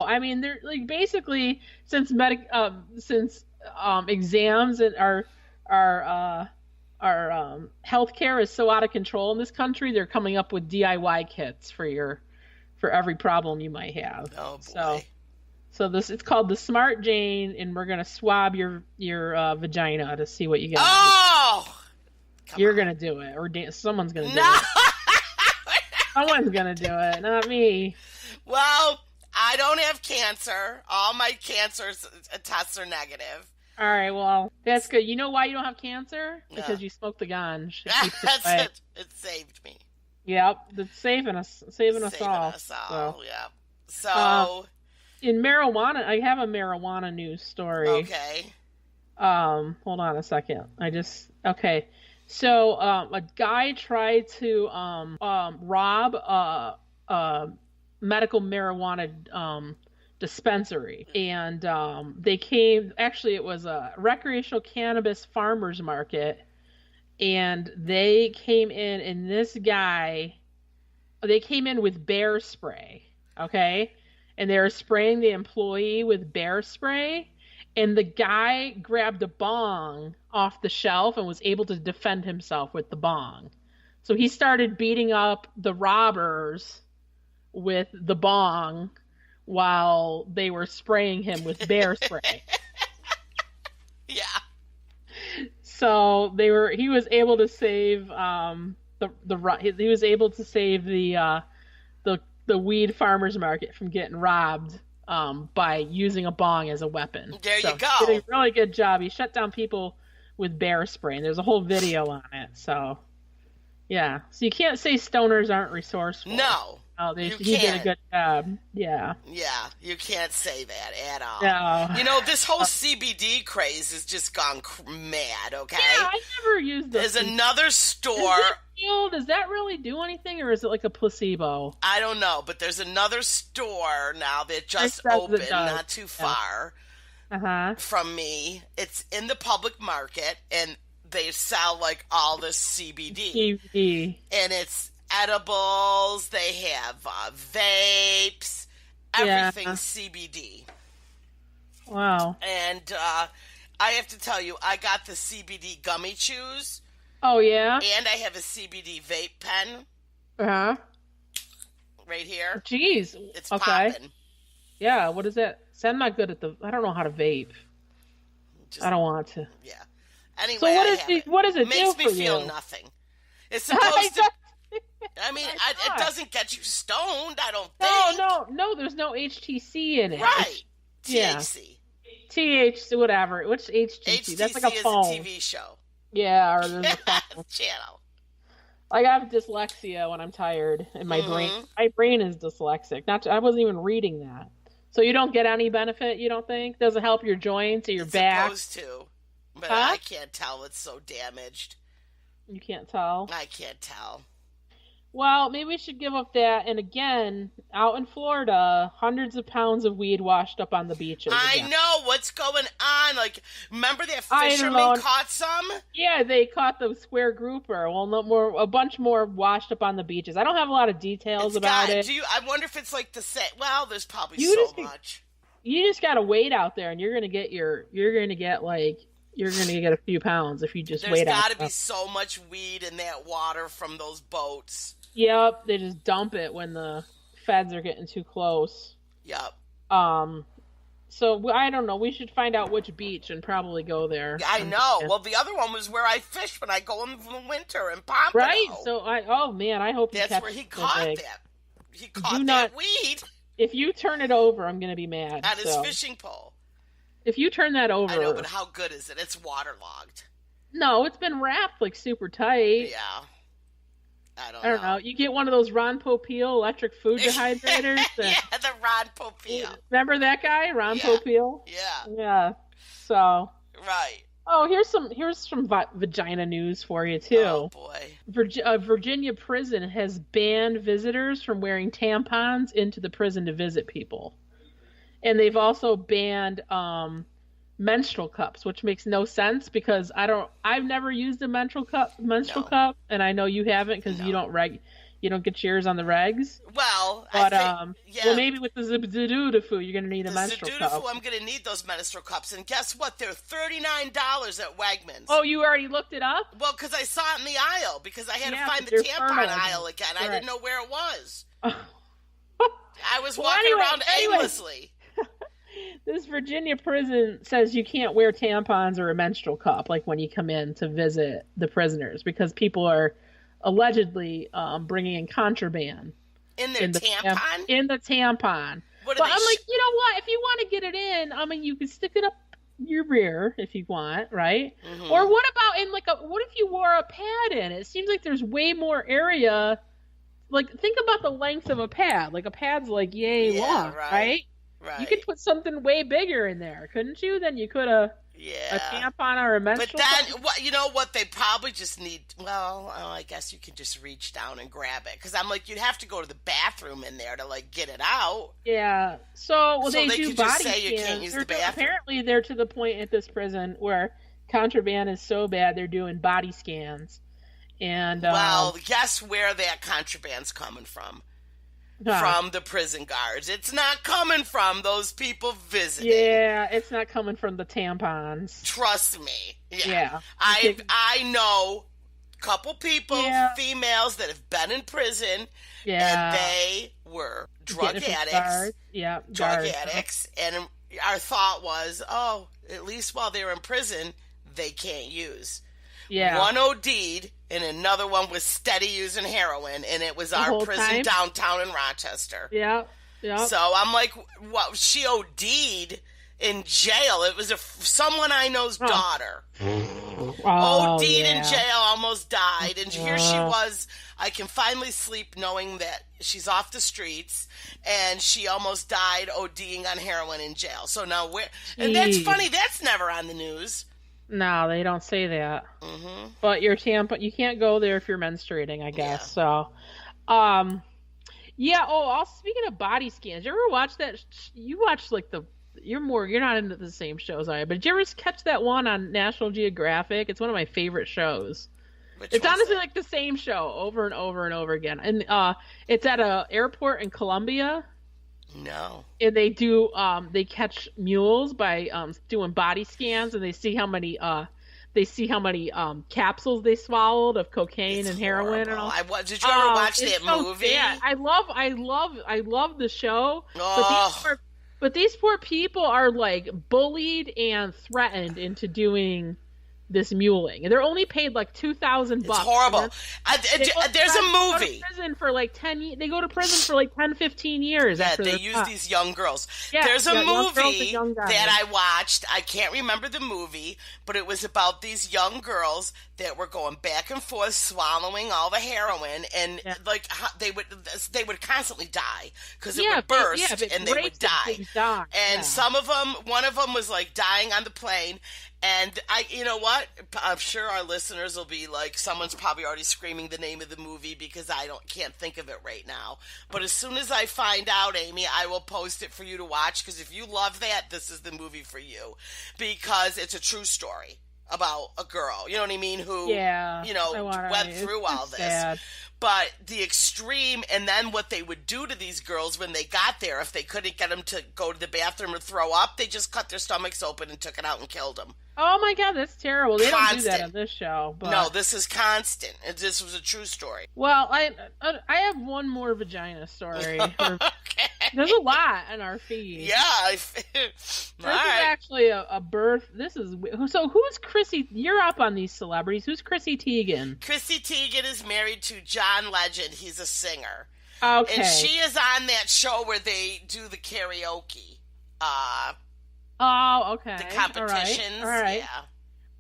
I mean, they're like basically since exams and our healthcare is so out of control in this country, they're coming up with DIY kits for every problem you might have. Oh So boy. so this it's called the Smart Jane, and we're gonna swab your vagina to see what you got. Oh, come You're on. gonna do it, or someone's gonna do No. it. Someone's gonna do it, not me. Well, I don't have cancer. All my cancer tests are negative. All right, well, that's good. You know why you don't have cancer? Yeah. Because you smoked the ganj. It keeps it That's away. it. It saved me. Yep, it's saving us Saving all. us So, all. Yeah. So, in marijuana, I have a marijuana news story. okay. Hold on a second. Okay. So, a guy tried to rob a medical marijuana dispensary, and it was a recreational cannabis farmers market, and they came in, and they came in with bear spray, okay? And they were spraying the employee with bear spray, and the guy grabbed a bong off the shelf and was able to defend himself with the bong. So he started beating up the robbers with the bong while they were spraying him with bear spray. Yeah. So he was able to save he was able to save the weed farmers market from getting robbed by using a bong as a weapon. There So you go. he did a really good job. He shut down people with bear spray, and there's a whole video on it. So yeah, so you can't say stoners aren't resourceful. No. He did a good job. Yeah. Yeah, you can't say that at all. No. You know, this whole CBD craze has just gone mad, okay? Yeah, I never used There's those. another store. Does that really do anything, or is it like a placebo? I don't know, but there's another store now that just says it opened does. not too Yeah. far Uh-huh. from me. It's in the public market, and they sell like all this CBD. DVD. And it's edibles, they have vapes, Yeah. everything CBD. Wow. And I have to tell you, I got the CBD gummy chews, Oh, yeah? and I have a CBD vape pen Uh-huh. right here. Jeez. It's Okay. popping. Yeah, what is that? See, I'm not good at I don't know how to vape. Just, I don't want to. Yeah. Anyway, So I have it. what does it Makes do me for feel you? nothing. It's supposed to. I mean, My it God. doesn't get you stoned. I don't think. No, there's no HTC in it. Right. Yeah. THC. THC, whatever. What's HTC? HTC That's like a is phone. a TV show. Yeah, or there's a phone. Channel. Like I have dyslexia when I'm tired, and my Mhm. brain is dyslexic. I wasn't even reading that. So you don't get any benefit, you don't think? Doesn't help your joints or your It's back? supposed to, but Huh? I can't tell. It's so damaged. You can't tell. I can't tell. Well, maybe we should give up that. And again, out in Florida, hundreds of pounds of weed washed up on the beaches. I again. know what's going on. Like, remember that I fisherman know. caught some? Yeah, they caught the square grouper. Well, a bunch more washed up on the beaches. I don't have a lot of details about it. I wonder if it's like the same. Well, there's probably You so just- much. You just gotta wait out there, and you're gonna get a few pounds if you just There's wait out. got to be so much weed in that water from those boats. Yep, they just dump it when the feds are getting too close. Yep. So I don't know. We should find out which beach and probably go there. I know. Well, the other one was where I fish when I go in the winter in Pompano. Right. So oh man, I hope That's where he caught that. He caught that weed If you turn it over, I'm gonna be mad. on his fishing pole. If you turn that over, I know, but how good is it? It's waterlogged. No, it's been wrapped like super tight. Yeah. I I don't know. You get one of those Ron Popeil electric food dehydrators. Yeah, the Ron Popeil. Remember that guy, Ron Yeah. Popeil? Yeah. Yeah. So. Right. Oh, here's some vagina news for you too. Oh boy. Virginia prison has banned visitors from wearing tampons into the prison to visit people, and they've also banned menstrual cups, which makes no sense because I've never used a menstrual cup, and I know you haven't because No. you don't You don't get yours on the regs. Well, But I think, yeah. well, maybe with the Zibzudufu, you're gonna need a The menstrual cup. Zadudafu, I'm going to need those menstrual cups. And guess what? They're $39 at Wegmans. Oh, you already looked it up? Well, because I saw it in the aisle. Because I had to find the they're tampon fertilizing. aisle again. Right. I didn't know where it was. I was walking around anyway. aimlessly. This Virginia prison says you can't wear tampons or a menstrual cup, like when you come in to visit the prisoners, because people are allegedly bringing in contraband. In their tampon? In the tampon. But I'm like, you know what? If you want to get it in, I mean, you can stick it up your rear if you want, right? Mm-hmm. Or what about in what if you wore a pad in? It seems like there's way more area. Like, think about the length of a pad. Like, a pad's like yay long, right? Right. You could put something way bigger in there, couldn't you? Than you could a tampon or a menstrual. But then, you know what? They probably just need. Well, I guess you can just reach down and grab it. Because I'm like, you'd have to go to the bathroom in there to like get it out. Yeah. So they do could body just say scans. you can't use the bathroom. Apparently, they're to the point at this prison where contraband is so bad they're doing body scans. And well, guess where that contraband's coming from? From the prison guards. It's not coming from those people visiting. Yeah, it's not coming from the tampons. Trust me. Yeah. I know a couple people, females, that have been in prison, and they were drug addicts. Drug addicts. And our thought was, at least while they're in prison, they can't use. Yeah. One OD'd, and another one was steady using heroin, and it was our prison downtown in Rochester. Yeah. So I'm like, what? She OD'd in jail. It was someone I know's daughter. OD'd in jail, almost died, and here she was. I can finally sleep knowing that she's off the streets, and she almost died ODing on heroin in jail. So now and that's funny. That's never on the news. No, they don't say that. Mm-hmm. But your tampon, you can't go there if you're menstruating, I guess. Yeah. So, speaking of body scans, you ever watch that? You watch you're not into the same shows I am, but did you ever catch that one on National Geographic? It's one of my favorite shows. It's honestly like the same show over and over and over again. And it's at a airport in Colombia. No. And they do they catch mules by doing body scans, and they see how many capsules they swallowed of cocaine and heroin and all. Did you ever watch that movie? Yeah, I love the show. But these poor people are like bullied and threatened into doing this muling, and they're only paid like $2,000. It's horrible. There's a movie. They go to prison for like 10, 15 years. Yeah, they use these young girls. Yeah, there's a movie that I watched. I can't remember the movie, but it was about these young girls that were going back and forth swallowing all the heroin, and they would constantly die because it would burst and they would die. And some of them, one of them was like dying on the plane. And you know what? I'm sure our listeners will be like, someone's probably already screaming the name of the movie because I can't think of it right now. But as soon as I find out, Amy, I will post it for you to watch, because if you love that, this is the movie for you, because it's a true story about a girl, you know what I mean, who went through all this. Sad. But the extreme, and then what they would do to these girls when they got there, if they couldn't get them to go to the bathroom or throw up, they just cut their stomachs open and took it out and killed them. Oh my God, that's terrible. They don't do that on this show. But... No, this is constant. This was a true story. Well, I have one more vagina story. Okay. There's a lot in our feed. Yeah. This is actually a birth. So who's Chrissy? You're up on these celebrities. Who's Chrissy Teigen? Chrissy Teigen is married to John Legend. He's a singer. Okay. And she is on that show where they do the karaoke. Oh, okay. The competitions. All right. Yeah.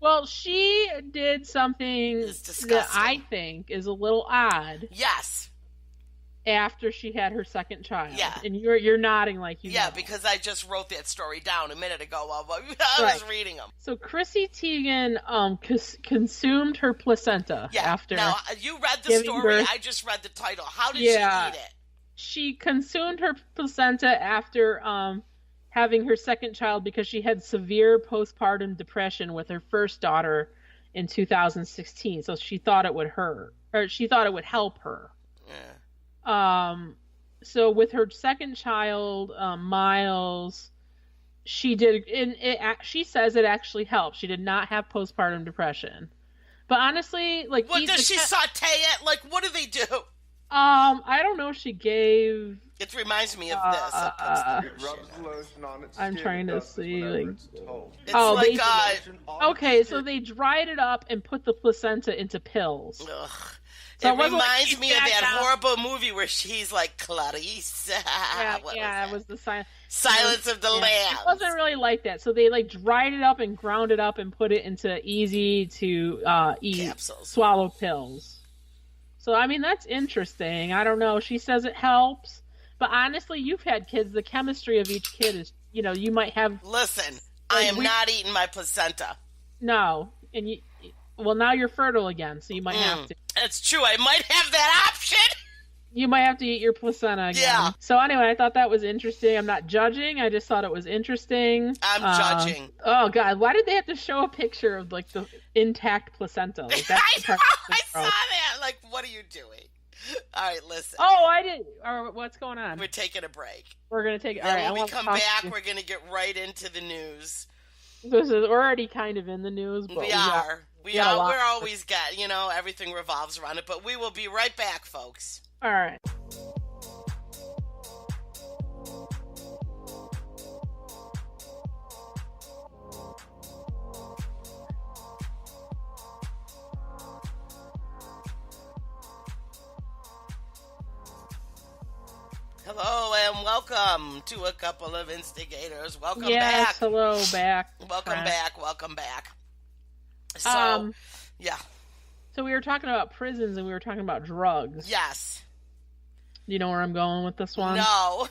Well, she did something that I think is a little odd. Yes. After she had her second child. Yeah. And you're nodding like you know. Yeah, because I just wrote that story down a minute ago while I was reading them. So Chrissy Teigen consumed her placenta after. Now, you read the story. Birth. I just read the title. How did she eat it? She consumed her placenta after having her second child because she had severe postpartum depression with her first daughter in 2016. So she thought it would hurt, or she thought it would help her. Yeah. So with her second child, Miles, she did, and she says it actually helped. She did not have postpartum depression. But honestly, like, what does she saute it? Like, what do they do? I don't know. She gave. It reminds me of this. I'm trying to see. Like, it's okay, so they dried it up and put the placenta into pills. Ugh. So it reminds me of that horrible movie where she's like, Clarice. It was the Silence of the Lambs. It wasn't really like that. So they like dried it up and ground it up and put it into easy to eat capsules, swallow pills. So I mean, that's interesting. I don't know. She says it helps, but honestly, you've had kids. The chemistry of each kid is, you might have. Listen, I am not eating my placenta. No, and now you're fertile again, so you might have to. That's true. I might have that option. You might have to eat your placenta again. Yeah. So anyway, I thought that was interesting. I'm not judging. I just thought it was interesting. I'm judging. Oh, God. Why did they have to show a picture of, like, the intact placenta? Like, that's I saw that. Like, what are you doing? All right, listen. Oh, I did. Or what's going on? We're taking a break. We're going to take it. All right, when we come back, we're going to get right into the news. This is already kind of in the news. But we are. We're always got, everything revolves around it. But we will be right back, folks. All right. Hello and welcome to a couple of instigators. Welcome back. Yes, hello back. Welcome back. So, yeah. So we were talking about prisons and we were talking about drugs. Yes. You know where I'm going with this one? No.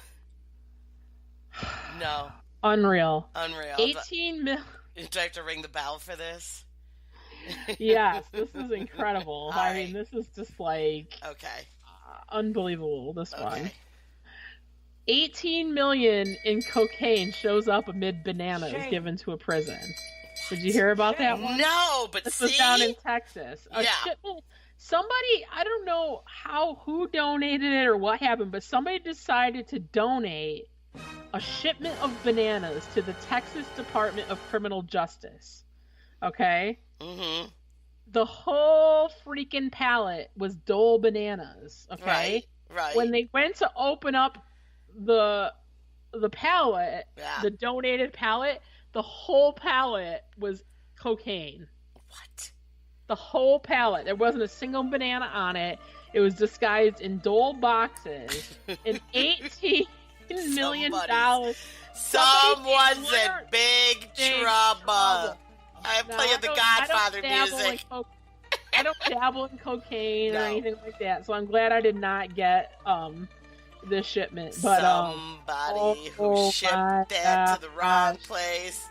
Unreal. 18 million. Do I have to ring the bell for this? Yes, this is incredible. I mean, this is just like... Okay. Unbelievable, this one. 18 million in cocaine shows up amid bananas given to a prison. Did you hear about that one? No, but this was down in Texas. Somebody, I don't know who donated it or what happened, but somebody decided to donate a shipment of bananas to the Texas Department of Criminal Justice. Okay? Mm-hmm. The whole freaking pallet was Dole bananas. Okay? Right. When they went to open up the pallet, the donated pallet, the whole pallet was cocaine. What? The whole pallet. There wasn't a single banana on it. It was disguised in Dole boxes. And $18 million. Someone's in big trouble. I play the Godfather music. I don't dabble in cocaine or anything like that, so I'm glad I did not get this shipment. But somebody who shipped that to the wrong place.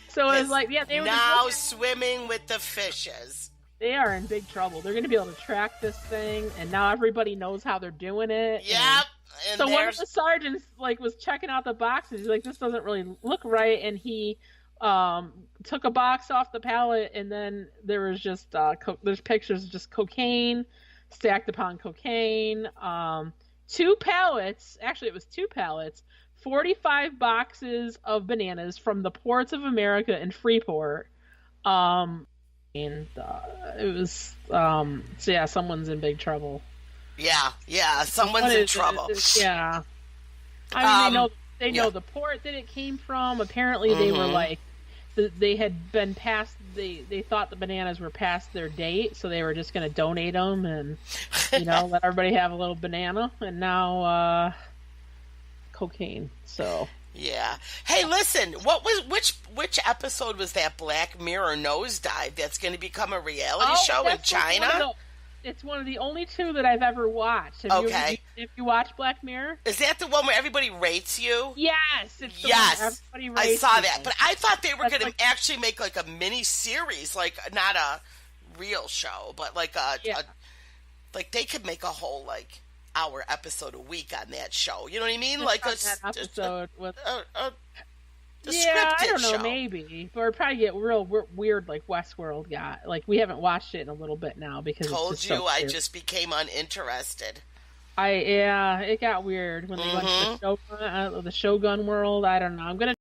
So it was like, they were now swimming with the fishes. They are in big trouble. They're going to be able to track this thing, and now everybody knows how they're doing it. Yep. And so one of the sergeants was checking out the boxes. He's like, this doesn't really look right, and he took a box off the pallet, and then there was just there's pictures of just cocaine stacked upon cocaine. 2 pallets. Actually, it was 2 pallets. 45 boxes of bananas from the ports of America in Freeport. And it was someone's in big trouble. Yeah, someone's in trouble. Yeah. I mean, they know the port that it came from. Apparently they were like, they had been past, they thought the bananas were past their date, so they were just going to donate them and, let everybody have a little banana. And now, cocaine. So yeah. Hey, listen. Which episode was that Black Mirror nosedive that's going to become a reality show in China? It's one of the only 2 that I've ever watched. Have you watched Black Mirror? Is that the one where everybody rates you? Yes. It's the one where everybody rates I saw that. But I thought they were going to actually make like a mini series, like not a real show, but like like they could make a whole hour episode a week on that show. You know what I mean? Like a episode with I don't know, show. maybe. Or probably get real weird like Westworld got. Like we haven't watched it in a little bit now because I just just became uninterested. Yeah, it got weird when they went to the Shogun world. I don't know. I'm gonna